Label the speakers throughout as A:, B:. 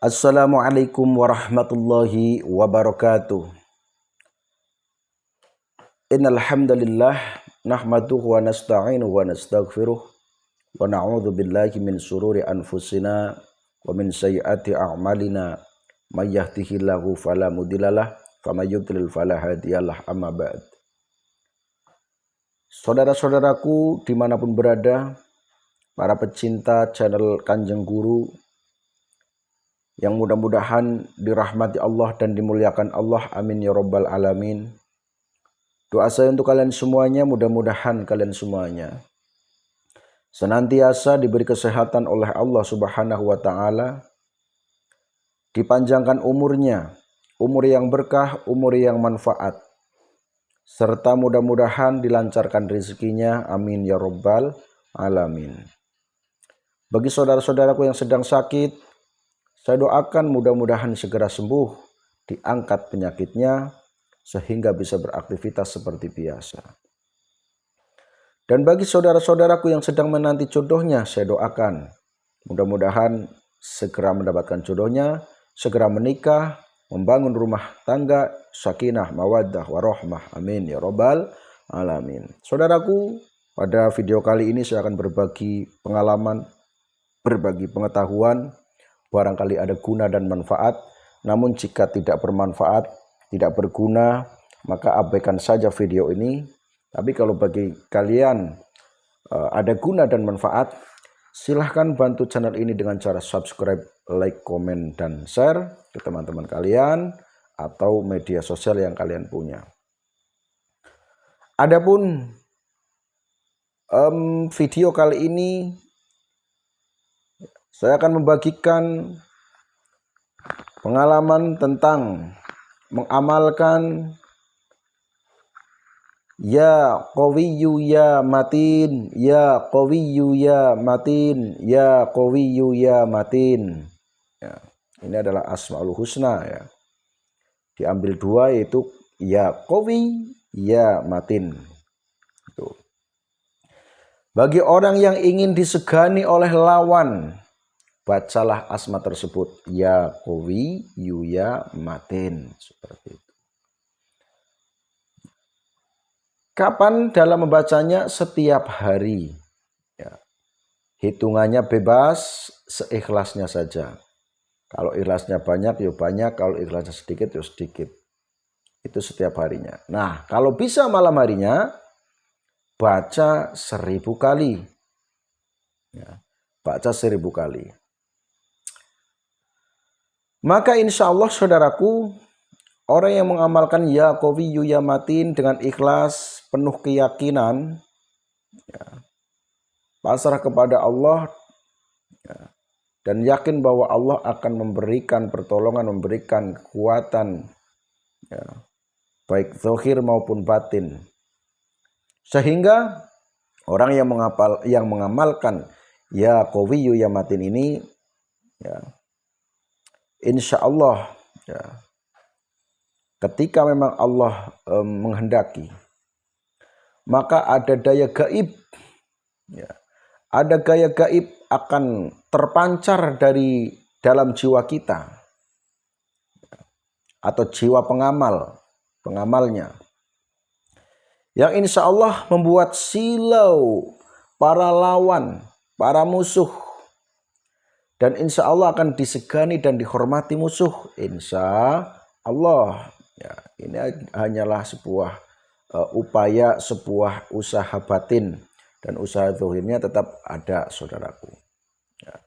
A: Assalamualaikum warahmatullahi wabarakatuh. Innal hamdalillah nahmaduhu wa nasta'inuhu wa nastaghfiruh wa na'udzu billahi min shururi anfusina wa min sayyiati a'malina. May yahdihillahu fala mudhillalah wa may yudlil fala hadiyalah. Amma ba'd. Saudara-saudaraku dimanapun berada, para pecinta channel Kanjeng Guru yang mudah-mudahan dirahmati Allah dan dimuliakan Allah, amin ya rabbal alamin. Doa saya untuk kalian semuanya, mudah-mudahan kalian semuanya senantiasa diberi kesehatan oleh Allah Subhanahu wa taala, dipanjangkan umurnya, umur yang berkah, umur yang manfaat, serta mudah-mudahan dilancarkan rezekinya, amin ya rabbal alamin. Bagi saudara-saudaraku yang sedang sakit, saya doakan mudah-mudahan segera sembuh, diangkat penyakitnya, sehingga bisa beraktivitas seperti biasa. Dan bagi saudara-saudaraku yang sedang menanti jodohnya, saya doakan mudah-mudahan segera mendapatkan jodohnya, segera menikah, membangun rumah tangga, sakinah, mawaddah, warahmah, amin ya rabbal alamin. Saudaraku, pada video kali ini saya akan berbagi pengalaman, berbagi pengetahuan, barangkali ada guna dan manfaat. Namun jika tidak bermanfaat, tidak berguna, maka abaikan saja video ini. Tapi kalau bagi kalian ada guna dan manfaat, silahkan bantu channel ini dengan cara subscribe, like, komen, dan share ke teman-teman kalian atau media sosial yang kalian punya. Adapun video kali ini saya akan membagikan pengalaman tentang mengamalkan ya qawiyyu ya matin, ya qawiyyu ya matin, ya qawiyyu ya matin. Ya, ini adalah Asmaul Husna ya. Diambil dua, yaitu ya qawi ya matin. Itu. Bagi orang yang ingin disegani oleh lawan, bacalah asma tersebut, ya qawi ya matin, seperti itu. Kapan dalam membacanya? Setiap hari ya. Hitungannya bebas, seikhlasnya saja. Kalau ikhlasnya banyak ya banyak, kalau ikhlasnya sedikit ya sedikit. Itu setiap harinya. Nah, kalau bisa malam harinya baca 1000 kali ya. Baca 1000 kali. Maka insya Allah saudaraku, orang yang mengamalkan ya qawiyyu ya matin dengan ikhlas, penuh keyakinan, ya, pasrah kepada Allah, ya, dan yakin bahwa Allah akan memberikan pertolongan, memberikan kekuatan, ya, baik zahir maupun batin. Sehingga orang yang mengamalkan ya qawiyyu ya matin ini, ya, insya Allah, ya, ketika memang Allah menghendaki, maka ada daya gaib, ya, ada gaya gaib akan terpancar dari dalam jiwa kita, ya, atau jiwa pengamalnya, yang insya Allah membuat silau para lawan, para musuh, dan insya Allah akan disegani dan dihormati musuh, insya Allah. Ya, ini hanyalah sebuah upaya, sebuah usaha batin, dan usaha zahirnya tetap ada, saudaraku. Ya.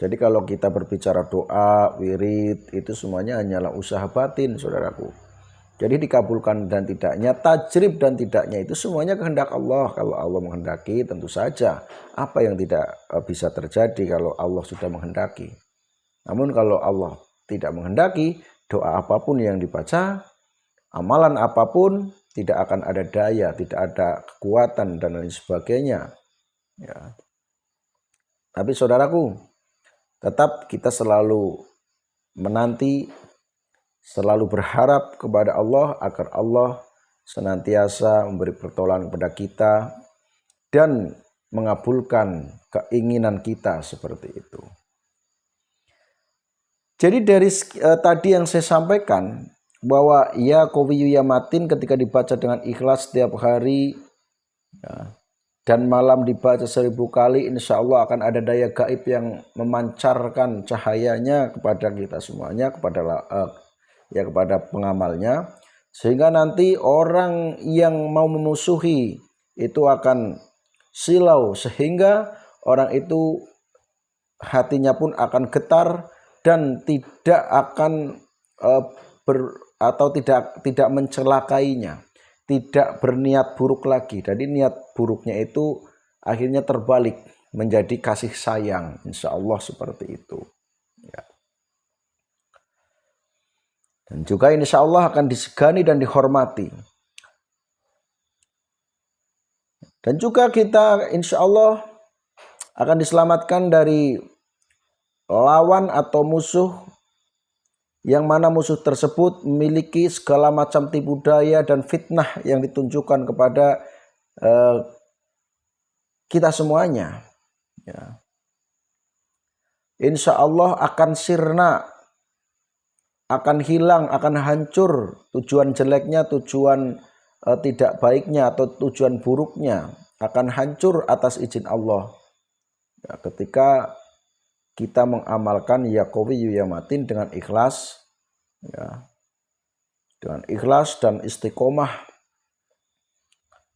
A: Jadi kalau kita berbicara doa, wirid, itu semuanya hanyalah usaha batin, saudaraku. Jadi dikabulkan dan tidaknya, tajrib dan tidaknya, itu semuanya kehendak Allah. Kalau Allah menghendaki, tentu saja apa yang tidak bisa terjadi kalau Allah sudah menghendaki. Namun kalau Allah tidak menghendaki, doa apapun yang dibaca, amalan apapun, tidak akan ada daya, tidak ada kekuatan, dan lain sebagainya. Ya. Tapi saudaraku, tetap kita selalu menanti, selalu berharap kepada Allah agar Allah senantiasa memberi pertolongan kepada kita dan mengabulkan keinginan kita seperti itu. Jadi dari tadi yang saya sampaikan bahwa ya qawiyyu ya matin ketika dibaca dengan ikhlas setiap hari ya, dan malam dibaca 1000 kali, insya Allah akan ada daya gaib yang memancarkan cahayanya kepada kita semuanya, kepada pengamalnya, sehingga nanti orang yang mau memusuhi itu akan silau, sehingga orang itu hatinya pun akan getar dan tidak akan tidak mencelakainya, tidak berniat buruk lagi. Jadi niat buruknya itu akhirnya terbalik menjadi kasih sayang, insya Allah seperti itu ya. Dan juga insya Allah akan disegani dan dihormati. Dan juga kita insya Allah akan diselamatkan dari lawan atau musuh, yang mana musuh tersebut memiliki segala macam tipu daya dan fitnah yang ditunjukkan kepada kita semuanya ya. Insya Allah akan sirna, akan hilang, akan hancur tujuan jeleknya, tujuan tidak baiknya atau tujuan buruknya akan hancur atas izin Allah ya, ketika kita mengamalkan ya qawiyyu ya matin dengan ikhlas ya, dengan ikhlas dan istiqomah.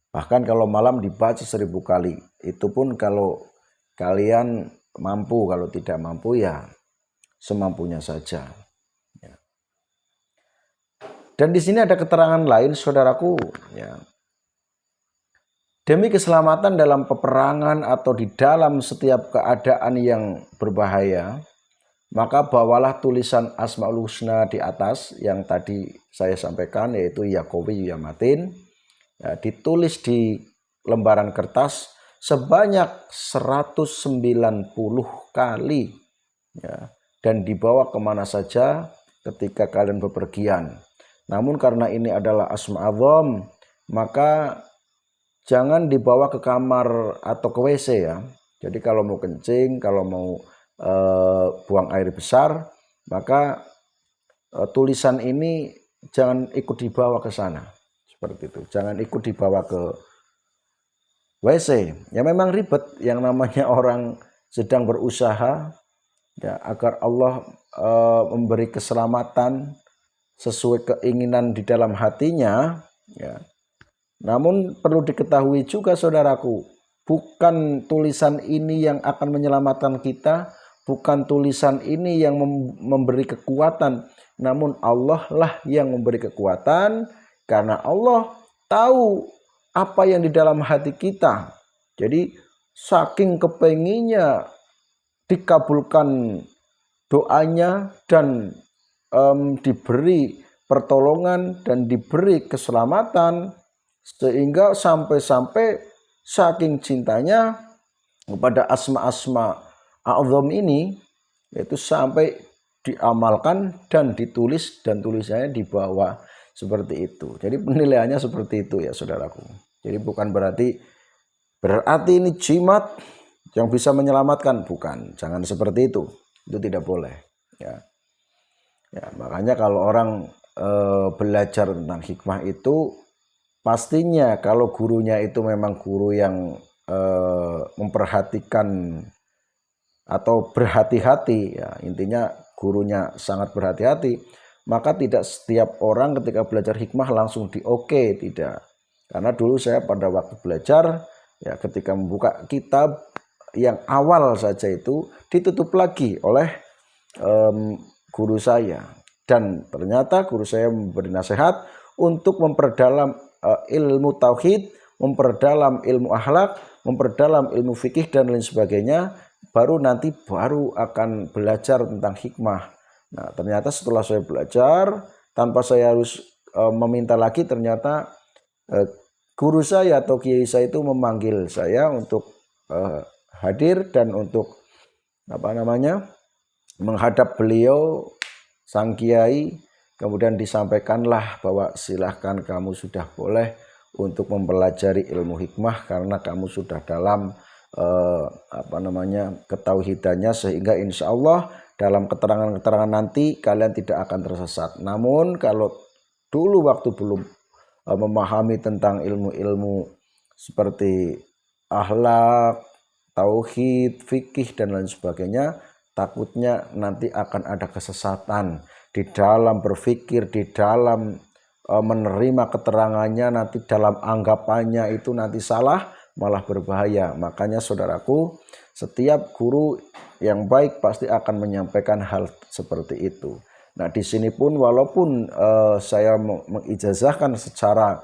A: Bahkan kalau malam dibaca 1000 kali, itu pun kalau kalian mampu, kalau tidak mampu ya semampunya saja ya. Dan di sini ada keterangan lain saudaraku ya. Demi keselamatan dalam peperangan atau di dalam setiap keadaan yang berbahaya, maka bawalah tulisan Asmaul Husna di atas yang tadi saya sampaikan, yaitu ya qawiyyu ya matin ya, ditulis di lembaran kertas sebanyak 190 kali ya, dan dibawa kemana saja ketika kalian bepergian. Namun karena ini adalah asma adzam, maka jangan dibawa ke kamar atau ke WC ya. Jadi kalau mau kencing, kalau mau buang air besar, maka tulisan ini jangan ikut dibawa ke sana. Seperti itu. Jangan ikut dibawa ke WC. Ya memang ribet, yang namanya orang sedang berusaha ya agar Allah memberi keselamatan sesuai keinginan di dalam hatinya ya. Namun perlu diketahui juga saudaraku, bukan tulisan ini yang akan menyelamatkan kita, bukan tulisan ini yang memberi kekuatan, namun Allah lah yang memberi kekuatan, karena Allah tahu apa yang di dalam hati kita. Jadi saking kepenginnya dikabulkan doanya dan diberi pertolongan dan diberi keselamatan, sehingga sampai-sampai saking cintanya kepada asma-asma a'zam ini, yaitu sampai diamalkan dan ditulis, dan tulisannya dibawa seperti itu. Jadi penilaiannya seperti itu ya saudaraku. Jadi bukan berarti ini jimat yang bisa menyelamatkan, bukan. Jangan seperti itu tidak boleh ya. Ya makanya kalau orang belajar tentang hikmah itu, pastinya kalau gurunya itu memang guru yang memperhatikan atau berhati-hati ya, intinya gurunya sangat berhati-hati, maka tidak setiap orang ketika belajar hikmah langsung di-oke, tidak. Karena dulu saya pada waktu belajar ya, ketika membuka kitab yang awal saja itu ditutup lagi oleh guru saya, dan ternyata guru saya memberi nasihat untuk memperdalam ilmu tauhid, memperdalam ilmu akhlak, memperdalam ilmu fikih dan lain sebagainya, baru akan belajar tentang hikmah. Nah ternyata setelah saya belajar tanpa saya harus meminta lagi, ternyata guru saya atau kiai saya itu memanggil saya untuk hadir dan untuk menghadap beliau sang kiai. Kemudian disampaikanlah bahwa silahkan kamu sudah boleh untuk mempelajari ilmu hikmah, karena kamu sudah dalam ketauhidannya, sehingga insya Allah dalam keterangan-keterangan nanti kalian tidak akan tersesat. Namun kalau dulu waktu belum memahami tentang ilmu-ilmu seperti akhlak, tauhid, fikih dan lain sebagainya, takutnya nanti akan ada kesesatan di dalam berpikir, di dalam menerima keterangannya, nanti dalam anggapannya itu nanti salah, malah berbahaya. Makanya saudaraku, setiap guru yang baik pasti akan menyampaikan hal seperti itu. Nah, di sini pun walaupun saya mengijazahkan secara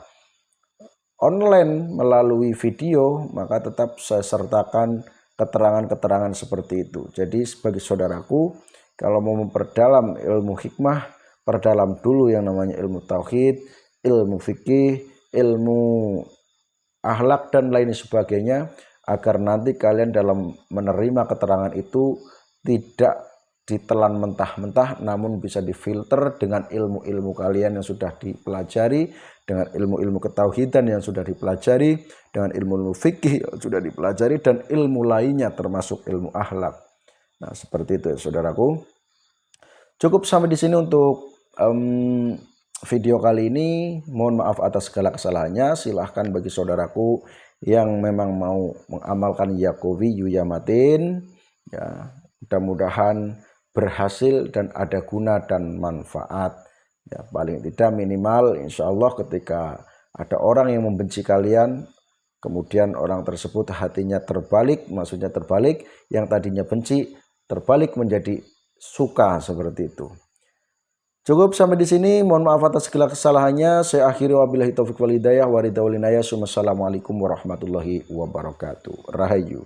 A: online melalui video, maka tetap saya sertakan keterangan-keterangan seperti itu. Jadi sebagai saudaraku, kalau mau memperdalam ilmu hikmah, perdalam dulu yang namanya ilmu tauhid, ilmu fikih, ilmu akhlak dan lain sebagainya, agar nanti kalian dalam menerima keterangan itu tidak ditelan mentah-mentah, namun bisa difilter dengan ilmu-ilmu kalian yang sudah dipelajari, dengan ilmu-ilmu ketauhidan yang sudah dipelajari, dengan ilmu-ilmu fikih yang sudah dipelajari, dan ilmu lainnya termasuk ilmu akhlak. Nah, seperti itu ya saudaraku. Cukup sampai di sini untuk video kali ini. Mohon maaf atas segala kesalahannya. Silahkan bagi saudaraku yang memang mau mengamalkan ya qawiyu ya matin, ya mudah-mudahan berhasil dan ada guna dan manfaat. Ya, paling tidak minimal insya Allah ketika ada orang yang membenci kalian, kemudian orang tersebut hatinya terbalik, maksudnya terbalik, yang tadinya benci terbalik menjadi suka, seperti itu. Cukup sampai di sini. Mohon maaf atas segala kesalahannya. Saya akhiri wabillahi taufiq wal hidayah wa ridha wal inayah. Wassalamualaikum warahmatullahi wabarakatuh. Rahayu.